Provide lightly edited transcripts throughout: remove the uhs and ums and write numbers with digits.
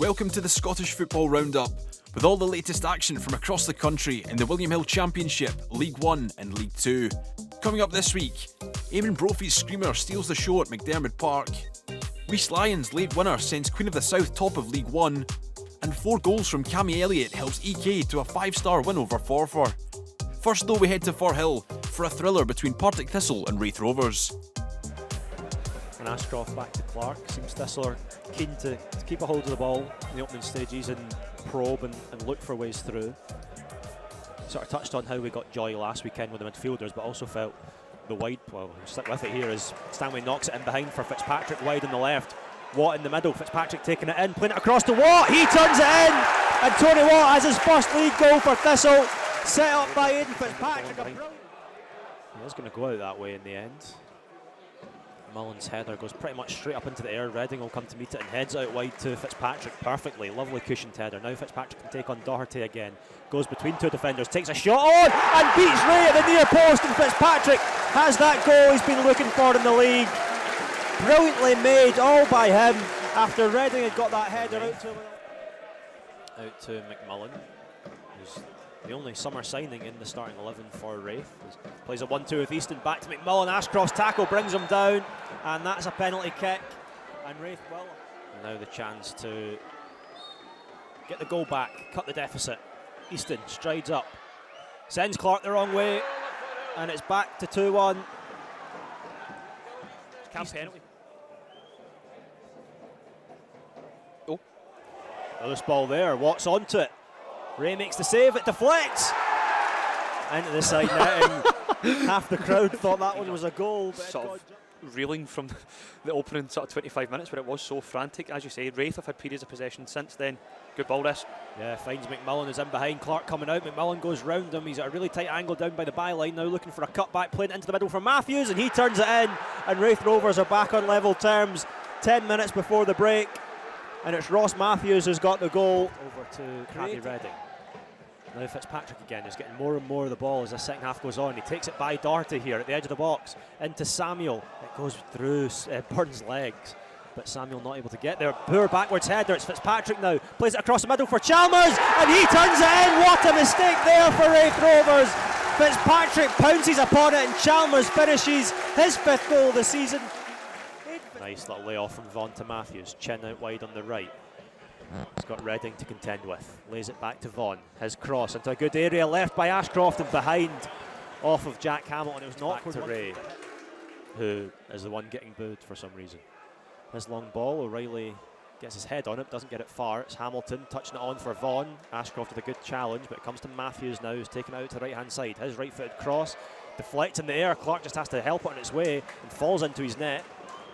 Welcome to the Scottish Football Roundup, with all the latest action from across the country in the William Hill Championship, League 1 and League 2. Coming up this week, Eamon Brophy's screamer steals the show at McDermott Park, Rhys Lyons' late winner sends Queen of the South top of League 1, and 4 goals from Cammy Elliott helps EK to a 5-star win over Forfar. First though, we head to Firhill for a thriller between Partick Thistle and Raith Rovers. And Ashcroft back to Clark. Seems Thistle are keen to keep a hold of the ball in the opening stages and probe and look for ways through. Sort of touched on how we got joy last weekend with the midfielders, but also felt the wide, well, stick with it here as Stanley knocks it in behind for Fitzpatrick wide on the left. Watt in the middle, Fitzpatrick taking it in, playing it across to Watt, he turns it in, and Tony Watt has his first league goal for Thistle, set up by Aidan Fitzpatrick. He is going to go out that way in the end. Mullen's header goes pretty much straight up into the air. Reading will come to meet it and heads out wide to Fitzpatrick perfectly. Lovely cushioned header. Now Fitzpatrick can take on Doherty again. Goes between 2 defenders, takes a shot on and beats Ray at the near post, and Fitzpatrick has that goal he's been looking for in the league. Brilliantly made all by him after Reading had got that header out to McMullen, who's the only summer signing in the starting 11 for Raith. Plays a 1-2 with Easton, back to McMullen. Ashcroft's tackle brings him down, and that's a penalty kick. And Raith will. Now the chance to get the goal back, cut the deficit. Easton strides up, sends Clark the wrong way, and it's back to 2-1. Camp penalty. Oh, loose ball there. Watt's onto it. Ray makes the save, it deflects into the side netting. Half the crowd thought that one was a goal. Sort of reeling from the opening sort of 25 minutes where it was so frantic. As you say, Raith have had periods of possession since then. Good ball this. Yeah, finds McMullen, is in behind. Clark coming out. McMullen goes round him. He's at a really tight angle down by the byline now, looking for a cutback, playing into the middle for Matthews, and he turns it in. And Raith Rovers are back on level terms 10 minutes before the break. And it's Ross Matthews who's got the goal. Over to Caddy Reading. Now Fitzpatrick again is getting more and more of the ball as the second half goes on. He takes it by Doherty here at the edge of the box into Samuel. It goes through Burns' legs, but Samuel not able to get there. Poor backwards header. It's Fitzpatrick now. Plays it across the middle for Chalmers, and he turns it in. What a mistake there for Raith Rovers. Fitzpatrick pounces upon it, and Chalmers finishes his 5th goal of the season. Nice little layoff from Vaughan to Matthews. Chin out wide on the right. He's got Reading to contend with. Lays it back to Vaughan. His cross into a good area left by Ashcroft and behind off of Jack Hamilton. It was not back to Ray, who is the one getting booed for some reason. His long ball, O'Reilly gets his head on it, doesn't get it far. It's Hamilton touching it on for Vaughan. Ashcroft with a good challenge, but it comes to Matthews now, who's taken it out to the right hand side. His right footed cross deflects in the air. Clark just has to help it on its way and falls into his net.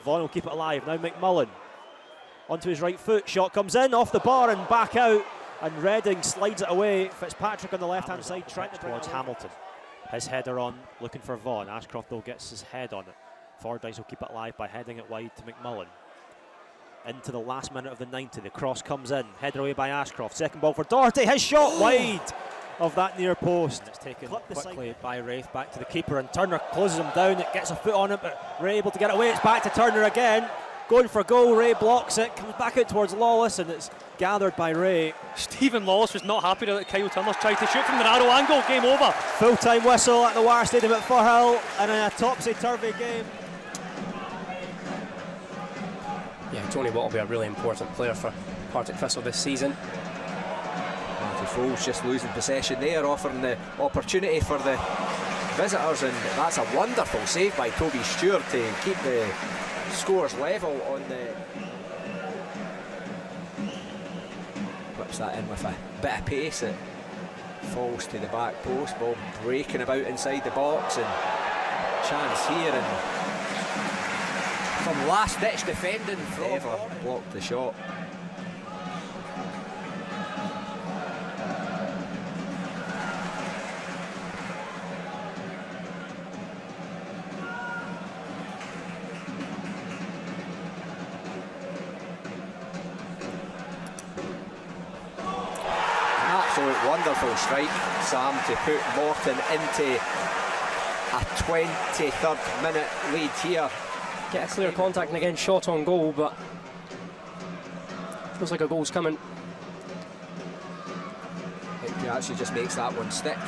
Vaughan will keep it alive. Now McMullen onto his right foot, shot comes in off the bar and back out, and Reading slides it away. Fitzpatrick on the left hand side trying to towards Hamilton. His header on, looking for Vaughan. Ashcroft though gets his head on it. Fordyce will keep it alive by heading it wide to McMullen. Into the last minute of the 90, the cross comes in, headed away by Ashcroft. Second ball for Doherty, his shot wide of that near post. And it's taken quickly by Raith back to the keeper, and Turner closes him down. It gets a foot on it, but Ray able to get it away. It's back to Turner again. Going for goal, Ray blocks it, comes back out towards Lawless, and it's gathered by Ray. Stephen Lawless was not happy that Kyle Turner's tried to shoot from the narrow angle. Game over. Full-time whistle at the Wire Stadium at Firhill, and in a topsy-turvy game. Yeah, Tony Watt will be a really important player for Partick Thistle this season. Foles just losing possession there, offering the opportunity for the visitors, and that's a wonderful save by Toby Stewart to keep the scores level on the. Whips that in with a bit of pace. It falls to the back post. Ball breaking about inside the box, and chance here, and from last ditch defending, Ever blocked the shot. Wonderful strike, Sam, to put Morton into a 23rd minute lead here. Get a clear contact and again shot on goal, but Looks like a goal's coming. He actually just makes that one stick.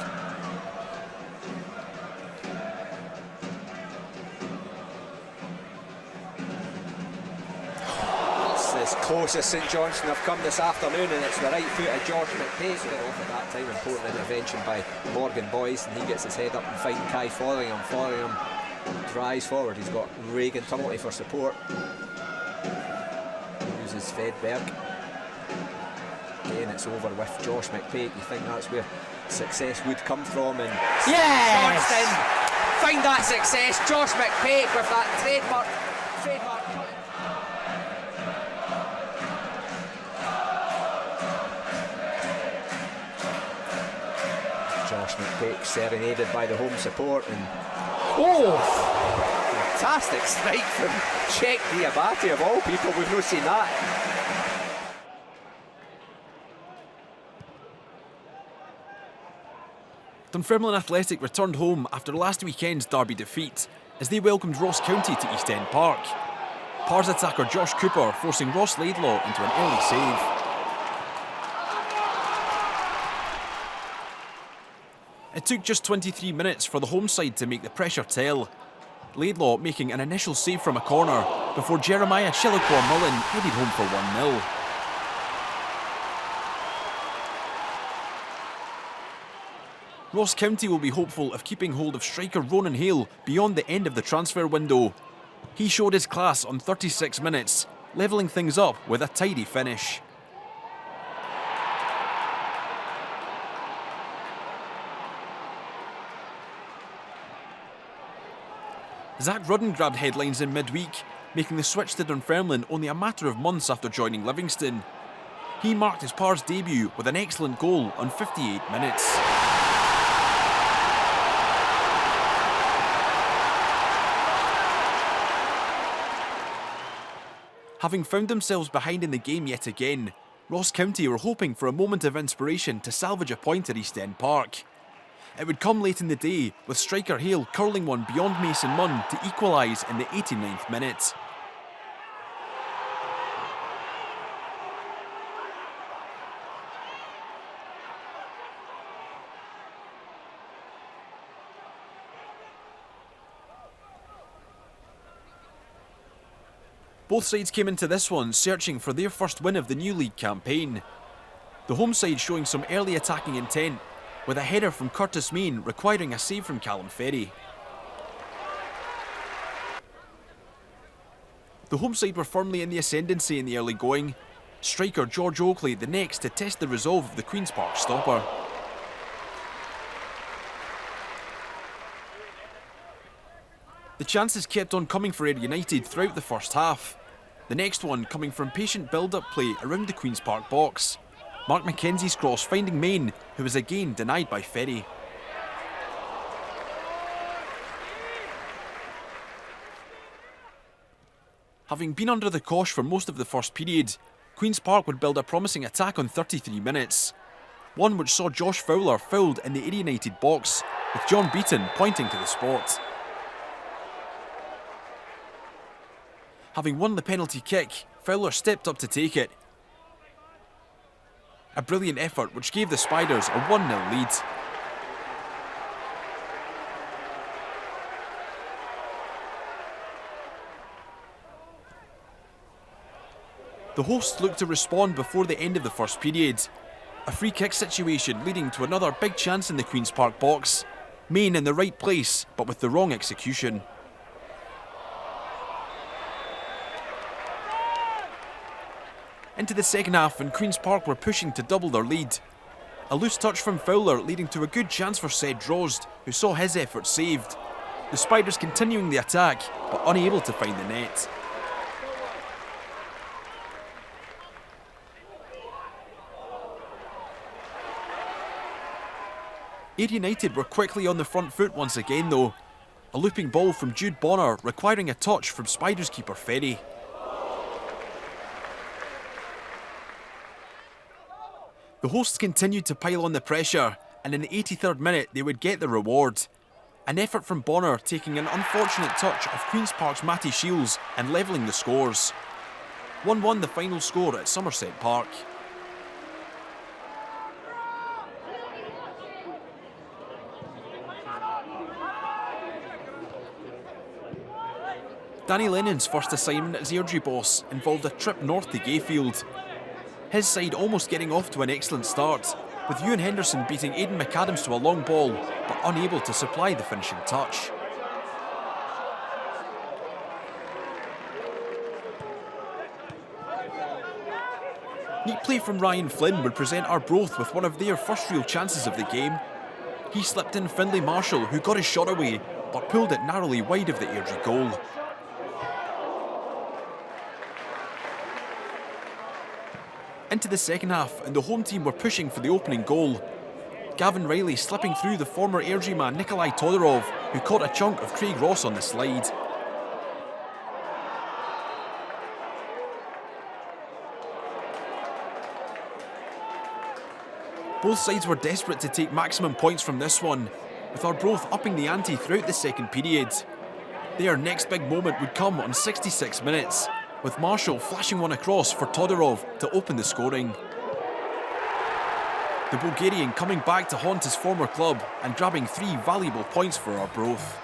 It's as close as St Johnstone have come this afternoon, and it's the right foot of Josh McPake. Get off at that time. Important intervention by Morgan Boyce, and he gets his head up and fighting Kai following him. Drives forward. He's got Reagan Tumulty for support. Uses Fedberg. Again, it's over with Josh McPake. You think that's where success would come from, and Johnstone find that success. Josh McPake with that trademark cut. Josh McPake serenaded by the home support, and fantastic strike from Czech Diabate of all people. We've not seen that. Dunfermline Athletic returned home after last weekend's derby defeat as they welcomed Ross County to East End Park. Pars attacker Josh Cooper forcing Ross Laidlaw into an early save. It took just 23 minutes for the home side to make the pressure tell. Laidlaw making an initial save from a corner before Jeremiah Shilliquaw Mullen headed home for 1-0. Ross County will be hopeful of keeping hold of striker Ronan Hale beyond the end of the transfer window. He showed his class on 36 minutes, levelling things up with a tidy finish. Zach Rudden grabbed headlines in midweek, making the switch to Dunfermline only a matter of months after joining Livingston. He marked his Pars debut with an excellent goal on 58 minutes. Having found themselves behind in the game yet again, Ross County were hoping for a moment of inspiration to salvage a point at East End Park. It would come late in the day, with striker Hale curling one beyond Mason Munn to equalise in the 89th minute. Both sides came into this one searching for their first win of the new league campaign. The home side showing some early attacking intent, with a header from Curtis Main requiring a save from Callum Ferry. The home side were firmly in the ascendancy in the early going. Striker George Oakley the next to test the resolve of the Queen's Park stopper. The chances kept on coming for Ayr United throughout the first half. The next one coming from patient build-up play around the Queen's Park box. Mark McKenzie's cross finding Main, who was again denied by Ferry. Having been under the cosh for most of the first period, Queen's Park would build a promising attack on 33 minutes. One which saw Josh Fowler fouled in the Ayr United box, with John Beaton pointing to the spot. Having won the penalty kick, Fowler stepped up to take it. A brilliant effort which gave the Spiders a 1-0 lead. The hosts looked to respond before the end of the first period. A free kick situation leading to another big chance in the Queen's Park box. Main in the right place, but with the wrong execution. Into the second half, and Queen's Park were pushing to double their lead. A loose touch from Fowler leading to a good chance for Ced Drozd, who saw his effort saved. The Spiders continuing the attack, but unable to find the net. Ayr United were quickly on the front foot once again though. A looping ball from Jude Bonner requiring a touch from Spiders keeper Ferry. The hosts continued to pile on the pressure, and in the 83rd minute they would get the reward. An effort from Bonner taking an unfortunate touch of Queen's Park's Matty Shields and levelling the scores. 1-1 the final score at Somerset Park. Danny Lennon's first assignment as Airdrie boss involved a trip north to Gayfield. His side almost getting off to an excellent start, with Ewan Henderson beating Aidan McAdams to a long ball, but unable to supply the finishing touch. Neat play from Ryan Flynn would present Arbroath with one of their first real chances of the game. He slipped in Finlay Marshall, who got his shot away, but pulled it narrowly wide of the Airdrie goal. Into the second half, and the home team were pushing for the opening goal. Gavin Riley slipping through the former Airdrie man Nikolai Todorov, who caught a chunk of Craig Ross on the slide. Both sides were desperate to take maximum points from this one, with Arbroath upping the ante throughout the second period. Their next big moment would come on 66 minutes, with Marshall flashing one across for Todorov to open the scoring. The Bulgarian coming back to haunt his former club and grabbing 3 valuable points for Arbroath.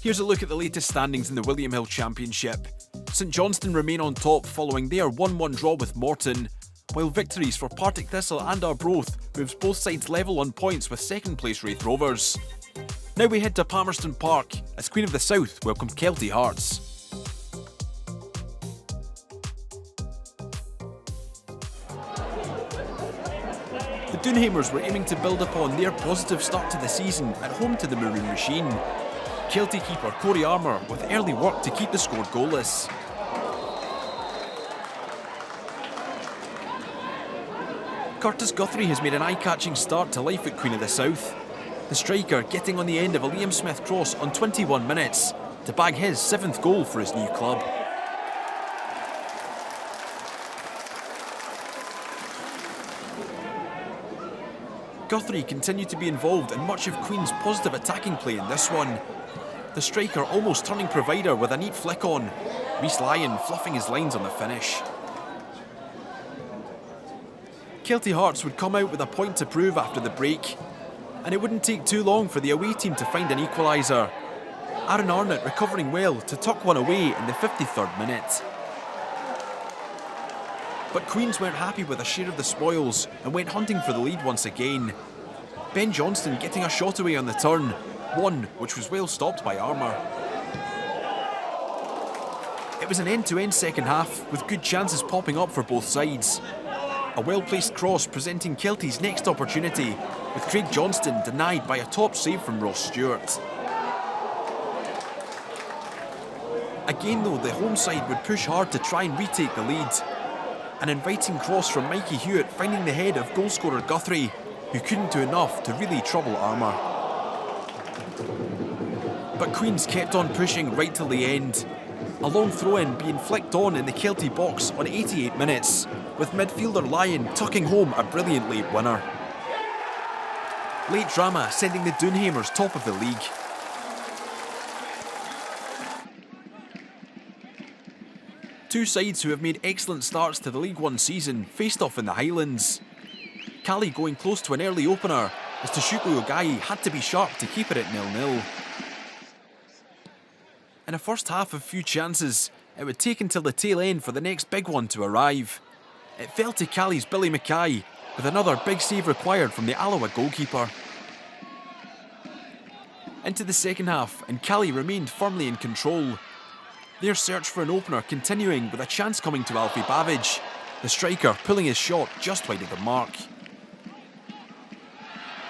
Here's a look at the latest standings in the William Hill Championship. St Johnstone remain on top following their 1-1 draw with Morton, while victories for Partick, Thistle and Arbroath moves both sides level on points with second place Raith Rovers. Now we head to Palmerston Park as Queen of the South welcomes Kelty Hearts. The Dunhamers were aiming to build upon their positive start to the season at home to the Maroon Machine. Kelty keeper Corey Armour with early work to keep the score goalless. Curtis Guthrie has made an eye-catching start to life at Queen of the South. The striker getting on the end of a Liam Smith cross on 21 minutes to bag his 7th goal for his new club. Guthrie continued to be involved in much of Queen's positive attacking play in this one. The striker almost turning provider with a neat flick on, Rhys Lyon fluffing his lines on the finish. Kelty Hearts would come out with a point to prove after the break, and it wouldn't take too long for the away team to find an equaliser. Aaron Arnott recovering well to tuck one away in the 53rd minute. But Queens weren't happy with a share of the spoils and went hunting for the lead once again. Ben Johnstone getting a shot away on the turn, one which was well stopped by Armour. It was an end-to-end second half with good chances popping up for both sides. A well-placed cross presenting Kelty's next opportunity, with Craig Johnston denied by a top save from Ross Stewart. Again though, the home side would push hard to try and retake the lead. An inviting cross from Mikey Hewitt finding the head of goalscorer Guthrie, who couldn't do enough to really trouble Armour. But Queens kept on pushing right till the end. A long throw-in being flicked on in the Kelty box on 88 minutes, with midfielder Lyon tucking home a brilliant late winner. Late drama sending the Dunhamers top of the league. Two sides who have made excellent starts to the League One season faced off in the Highlands. Cali going close to an early opener as Toshuko Ogai had to be sharp to keep it at 0-0. In a first half of few chances, it would take until the tail end for the next big one to arrive. It fell to Cali's Billy Mackay, with another big save required from the Alloa goalkeeper. Into the second half, and Cali remained firmly in control. Their search for an opener continuing with a chance coming to Alfie Babbage, the striker pulling his shot just wide of the mark.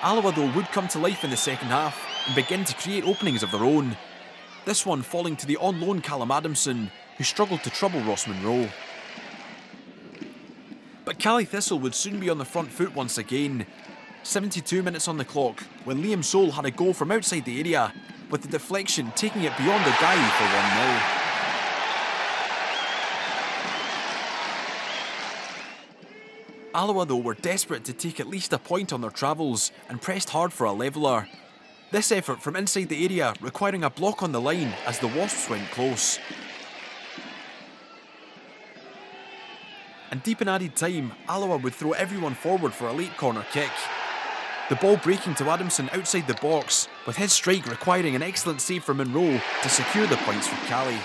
Alloa though would come to life in the second half and begin to create openings of their own. This one falling to the on-loan Callum Adamson, who struggled to trouble Ross Monroe. But Cali Thistle would soon be on the front foot once again. 72 minutes on the clock when Liam Soule had a goal from outside the area, with the deflection taking it beyond the guy for 1-0. Alloa though were desperate to take at least a point on their travels and pressed hard for a leveller. This effort from inside the area requiring a block on the line as the Wasps went close. And deep in added time, Alloa would throw everyone forward for a late corner kick. The ball breaking to Adamson outside the box, with his strike requiring an excellent save from Monroe to secure the points for Cali.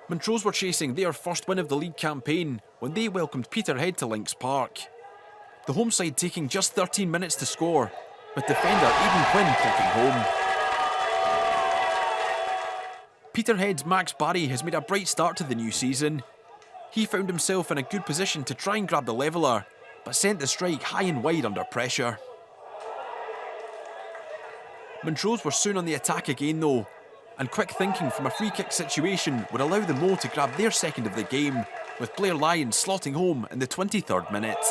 Montrose were chasing their first win of the league campaign when they welcomed Peterhead to Links Park. The home side taking just 13 minutes to score, with defender Aidan Quinn clicking home. Peterhead's Max Barry has made a bright start to the new season. He found himself in a good position to try and grab the leveller, but sent the strike high and wide under pressure. Montrose were soon on the attack again though, and quick thinking from a free kick situation would allow the Mo to grab their second of the game, with Blair Lyons slotting home in the 23rd minute.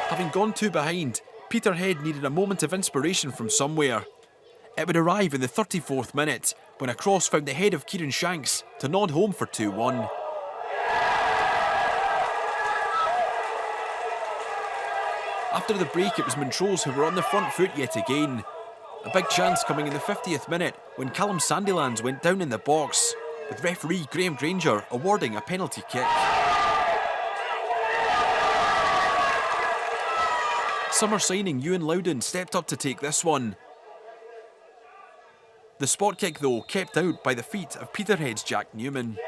Having gone 2 behind, Peterhead needed a moment of inspiration from somewhere. It would arrive in the 34th minute when a cross found the head of Kieran Shanks to nod home for 2-1. After the break, it was Montrose who were on the front foot yet again. A big chance coming in the 50th minute when Callum Sandilands went down in the box, with referee Graham Granger awarding a penalty kick. Summer signing Ewan Loudon stepped up to take this one. The spot kick though kept out by the feet of Peterhead's Jack Newman.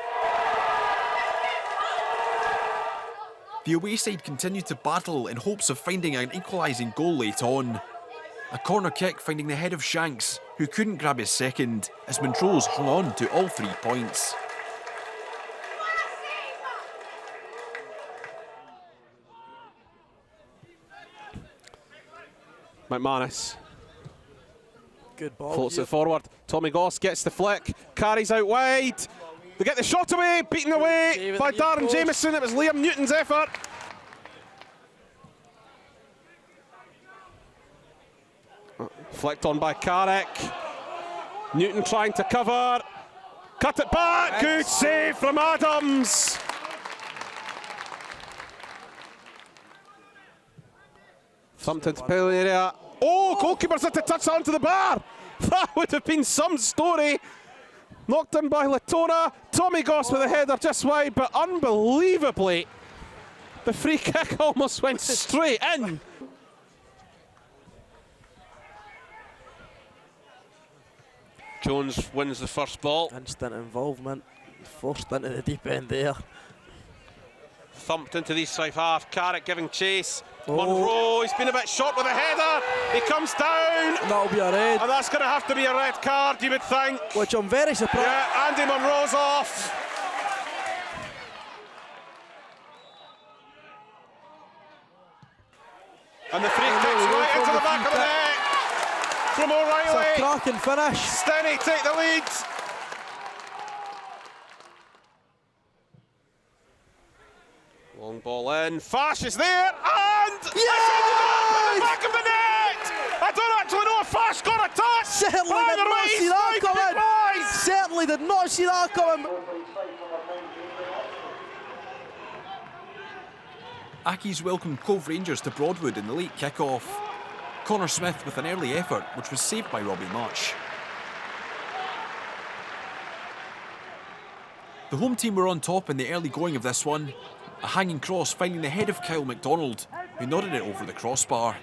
The away side continued to battle in hopes of finding an equalising goal late on. A corner kick finding the head of Shanks, who couldn't grab his second, as Montrose hung on to all 3 points. McManus. Good ball. Floats it forward. Tommy Goss gets the flick, carries out wide. They get the shot away, beaten away by Darren Jameson. It was Liam Newton's effort. Flicked on by Carrick. Newton trying to cover. Cut it back. Good save from Adams. Thumped into the penalty area. Oh, goalkeeper's had to touch onto the bar. That would have been some story. Knocked in by Latona. Tommy Goss with a header just wide, but unbelievably, the free kick almost went straight in. Jones wins the first ball. Instant involvement, forced into the deep end there. Thumped into the east side half. Carrick giving chase. Monroe, he's been a bit short with a header. He comes down. That'll be a red. And that's going to have to be a red card, you would think. Which I'm very surprised. Yeah, Andy Monroe's off. And the free kick's right into the back of the net from O'Reilly. It's a cracking finish. Stenny take the lead. Long ball in. Fash is there, and yes! the back of the net. I don't actually know if Fash got a touch. Certainly did not see that coming. Certainly did not see that coming. Accies welcomed Cove Rangers to Broadwood in the late kick-off. Connor Smith with an early effort, which was saved by Robbie Much. The home team were on top in the early going of this one. A hanging cross finding the head of Kyle MacDonald, who nodded it over the crossbar.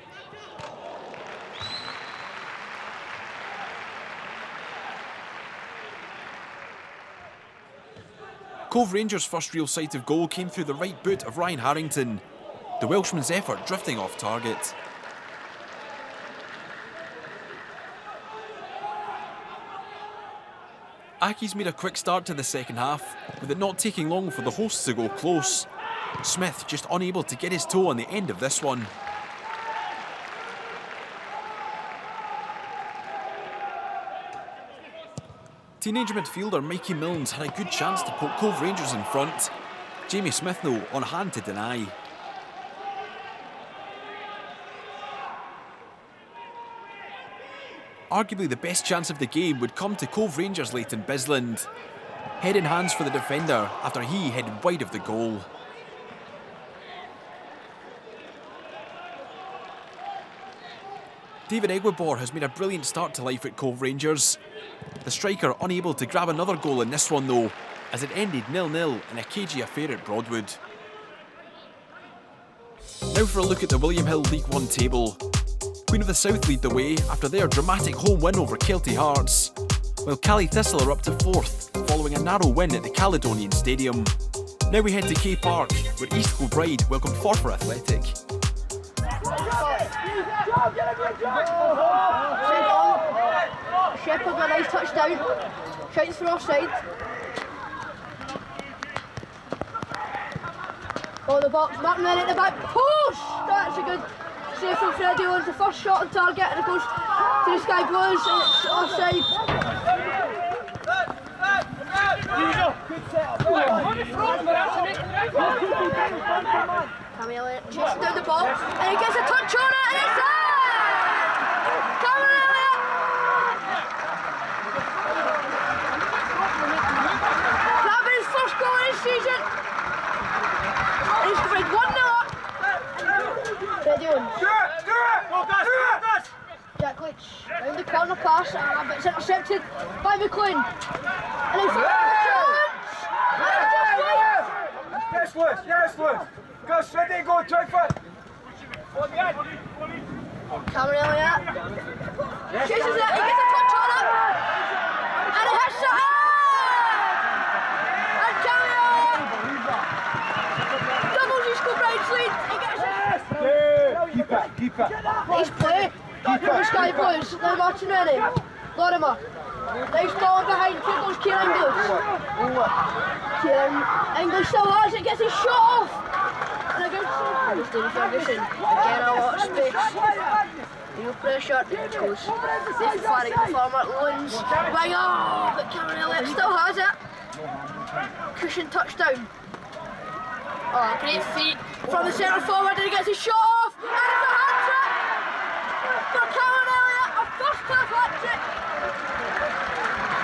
Cove Rangers' first real sight of goal came through the right boot of Ryan Harrington, the Welshman's effort drifting off target. Accies made a quick start to the second half, with it not taking long for the hosts to go close. Smith just unable to get his toe on the end of this one. Teenage midfielder Mikey Milnes had a good chance to poke Cove Rangers in front. Jamie Smith though on hand to deny. Arguably the best chance of the game would come to Cove Rangers late in Bisland. Head in hands for the defender after he headed wide of the goal. David Egwabor has made a brilliant start to life at Cove Rangers. The striker unable to grab another goal in this one though, as it ended 0-0 in a cagey affair at Broadwood. Now for a look at the William Hill League One table. Queen of the South lead the way after their dramatic home win over Kelty Hearts, while Thistle are up to 4th following a narrow win at the Caledonian Stadium. Now we head to K Park, where East Kilbride welcomed Forfar Athletic. Shepherd with a nice touchdown. Shouts for offside. Oh, the box. Martin in at the back. Push! That's a good save from Freddie Owens. The first shot on target, and it goes to the Sky Blues, and it's offside. Cammy Elliott chasing down the ball, and he gets a touch on it, and it's in! Cammy Elliott! That was his first goal of the season. And he's going 1-0 up. Freddie Owens. Jack Leach round the corner pass, but it's intercepted by McLean. And he's Yes, Lewis. Go, steady, go, try for it. Cameron Elliott chases it, he gets a touch on it, and he hits it in! And Cameron Elliott doubles his Kilbride's lead, he gets it! Keep it. Nice play from the Sky Blues, now Martin ready. Lorimer, nice ball in behind, here goes Kieran English. Kieran English still has it, gets his shot off! And a good save from Ferguson. Again, a lot of space. No pressure. There it goes. Nathan Farrick, the former Loons. Winger! But Cameron Elliott still has it. Cushion touchdown. Oh, great feet from the centre forward, and he gets his shot off! And it's a hat-trick for Cameron Elliott, a first-class hat-trick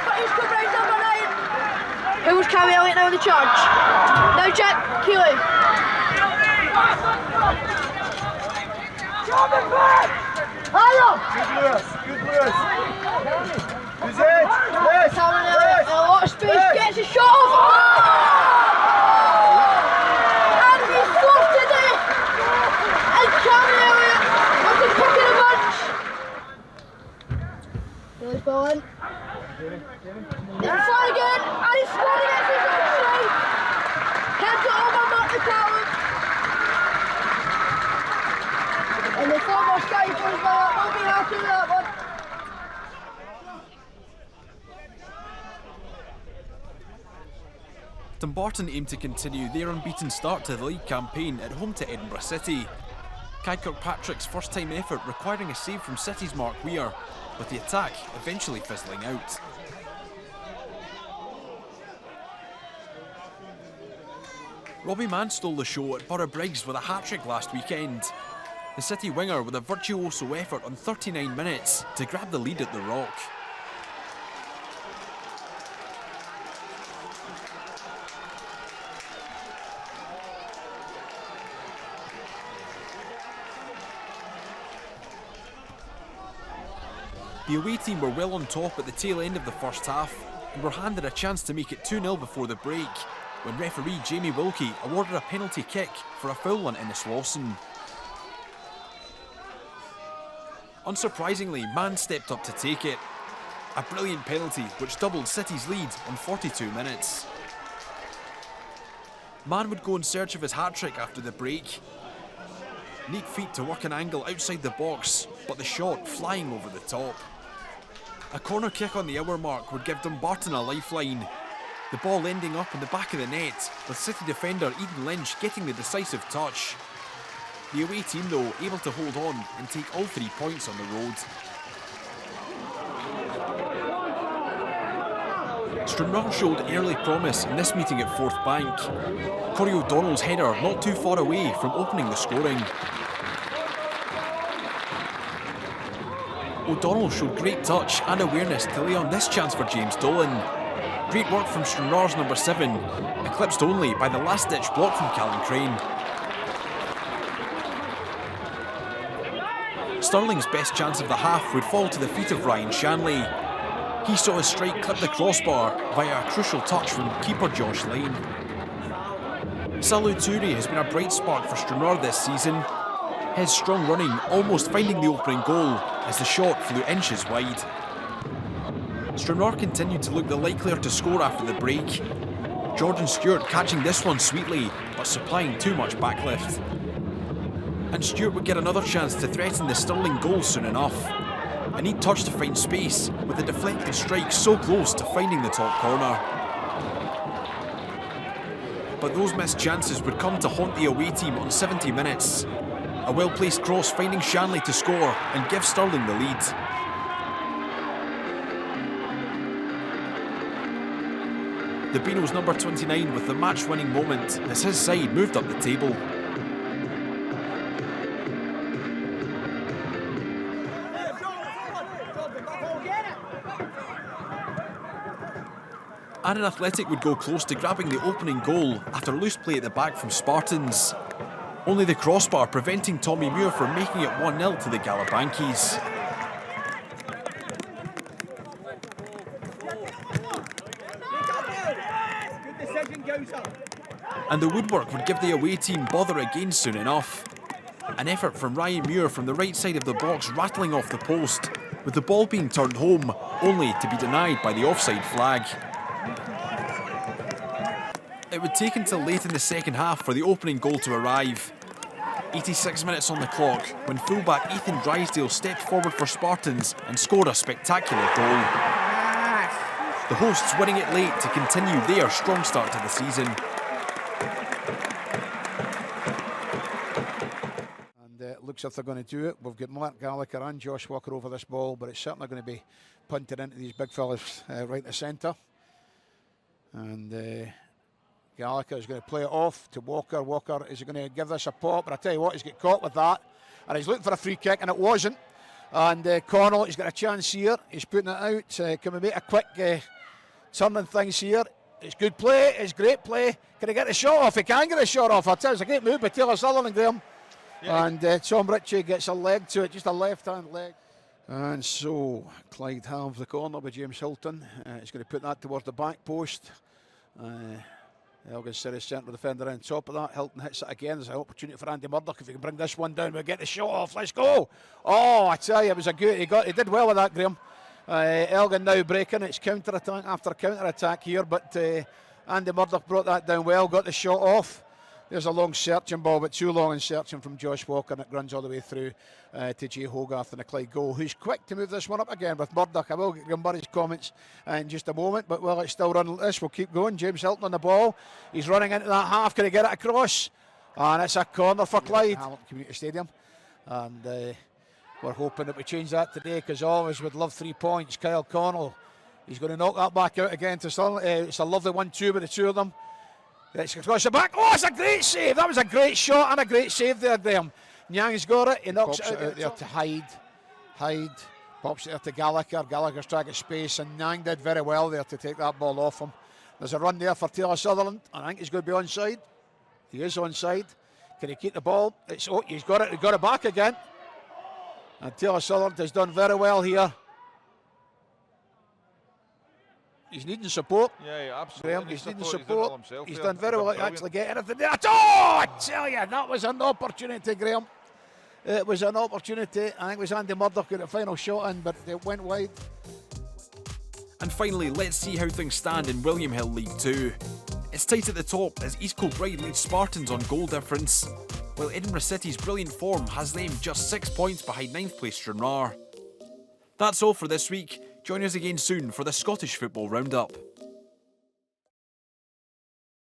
for East Kilbride's number 9. Who was Cameron Elliott now in the charge? Now Jack Keeley. Good Lewis. Who's it? Yes. Cameron Elliott in a lot of space, gets his shot off. Oh! And he's fourth today. And Cameron Elliott with the pick of the bunch. Keeley's ball in. Nathan Flanagan, and he's scored against his own side. Heads it over Martin Callum. And the former Sky Blues will be happy with that one. Dumbarton aim to continue their unbeaten start to the league campaign at home to Edinburgh City. Kai Kirkpatrick's first time effort requiring a save from City's Mark Weir, with the attack eventually fizzling out. Robbie Mann stole the show at Borough Briggs with a hat-trick last weekend. The City winger with a virtuoso effort on 39 minutes to grab the lead at the Rock. The away team were well on top at the tail end of the first half and were handed a chance to make it 2-0 before the break, when referee Jamie Wilkie awarded a penalty kick for a foul on Innes Lawson. Unsurprisingly, Mann stepped up to take it. A brilliant penalty which doubled City's lead on 42 minutes. Mann would go in search of his hat-trick after the break. Neat feet to work an angle outside the box, but the shot flying over the top. A corner kick on the hour mark would give Dumbarton a lifeline. The ball ending up in the back of the net, with City defender Eden Lynch getting the decisive touch. The away team though able to hold on and take all 3 points on the road. Stranraer showed early promise in this meeting at Forth Bank. Corey O'Donnell's header not too far away from opening the scoring. O'Donnell showed great touch and awareness to lay on this chance for James Dolan. Great work from Stranraer's number 7, eclipsed only by the last-ditch block from Callum Crane. Stirling's best chance of the half would fall to the feet of Ryan Shanley. He saw his strike clip the crossbar via a crucial touch from keeper Josh Lane. Salu Toure has been a bright spark for Stranraer this season. His strong running almost finding the opening goal as the shot flew inches wide. Stranraer continued to look the likelier to score after the break. Jordan Stewart catching this one sweetly, but supplying too much backlift. And Stewart would get another chance to threaten the Stirling goal soon enough. A neat touch to find space, with the deflected strike so close to finding the top corner. But those missed chances would come to haunt the away team on 70 minutes. A well-placed cross finding Shanley to score and give Stirling the lead. The Beano's number 29 with the match-winning moment as his side moved up the table. Annan Athletic would go close to grabbing the opening goal after loose play at the back from Spartans. Only the crossbar preventing Tommy Muir from making it 1-0 to the Galabankies. And the woodwork would give the away team bother again soon enough. An effort from Ryan Muir from the right side of the box rattling off the post, with the ball being turned home, only to be denied by the offside flag. It would take until late in the second half for the opening goal to arrive. 86 minutes on the clock when fullback Ethan Drysdale stepped forward for Spartans and scored a spectacular goal. The hosts winning it late to continue their strong start to the season. And it looks like they're going to do it. We've got Mark Gallagher and Josh Walker over this ball, but it's certainly going to be punted into these big fellas right in the centre. And Gallagher is going to play it off to Walker. Walker is going to give this a pop, but I tell you what, he's got caught with that. And he's looking for a free kick, and it wasn't. And Connell, he's got a chance here. He's putting it out. Can we make a quick turning things here? It's good play, it's great play. Can he get the shot off? He can get the shot off. I tell you, it's a great move by Taylor Sutherland, Graham. Yeah. And Tom Ritchie gets a leg to it, just a left-hand leg. And so Clyde have the corner with James Hilton. He's going to put that towards the back post. Elgin City centre defender on top of that. Hilton hits it again. There's an opportunity for Andy Murdoch. If he can bring this one down, we'll get the shot off. Let's go. Oh, I tell you, it was a good. He did well with that, Graham. Elgin now breaking. It's counter-attack after counter-attack here, but Andy Murdoch brought that down well, got the shot off. There's a long searching ball, but too long in searching from Josh Walker, and it runs all the way through to Jay Hogarth and the Clyde goal, who's quick to move this one up again with Murdoch. I will get Graham Murray's comments in just a moment, but while it's still running like this, we'll keep going. James Hilton on the ball. He's running into that half. Can he get it across? And it's a corner for Clyde. Hamilton Community Stadium. And we're hoping that we change that today, because always would love 3 points. Kyle Connell, he's going to knock that back out again to Stirling. It's a lovely 1-2 with the two of them. It's across the back. Oh, it's a great save. That was a great shot and a great save there, Graham. Nyang's got it. He knocks it out there to Hyde. Pops it there to Gallagher. Gallagher's trying to get space, and Nyang did very well there to take that ball off him. There's a run there for Taylor Sutherland, and I think he's going to be onside. He is onside. Can he keep the ball? He's got it. He got it back again. And Taylor Sutherland has done very well here. He's needing support. Yeah, absolutely. He's needing support. He's done very well to actually get anything there. Oh, I tell you, that was an opportunity, Graham. It was an opportunity. I think it was Andy Murdoch who got the final shot in, but it went wide. And finally, let's see how things stand in William Hill League 2. It's tight at the top as East Kilbride leads Spartans on goal difference, while Edinburgh City's brilliant form has them just 6 points behind 9th place Stranraer. That's all for this week. Join us again soon for the Scottish Football Roundup.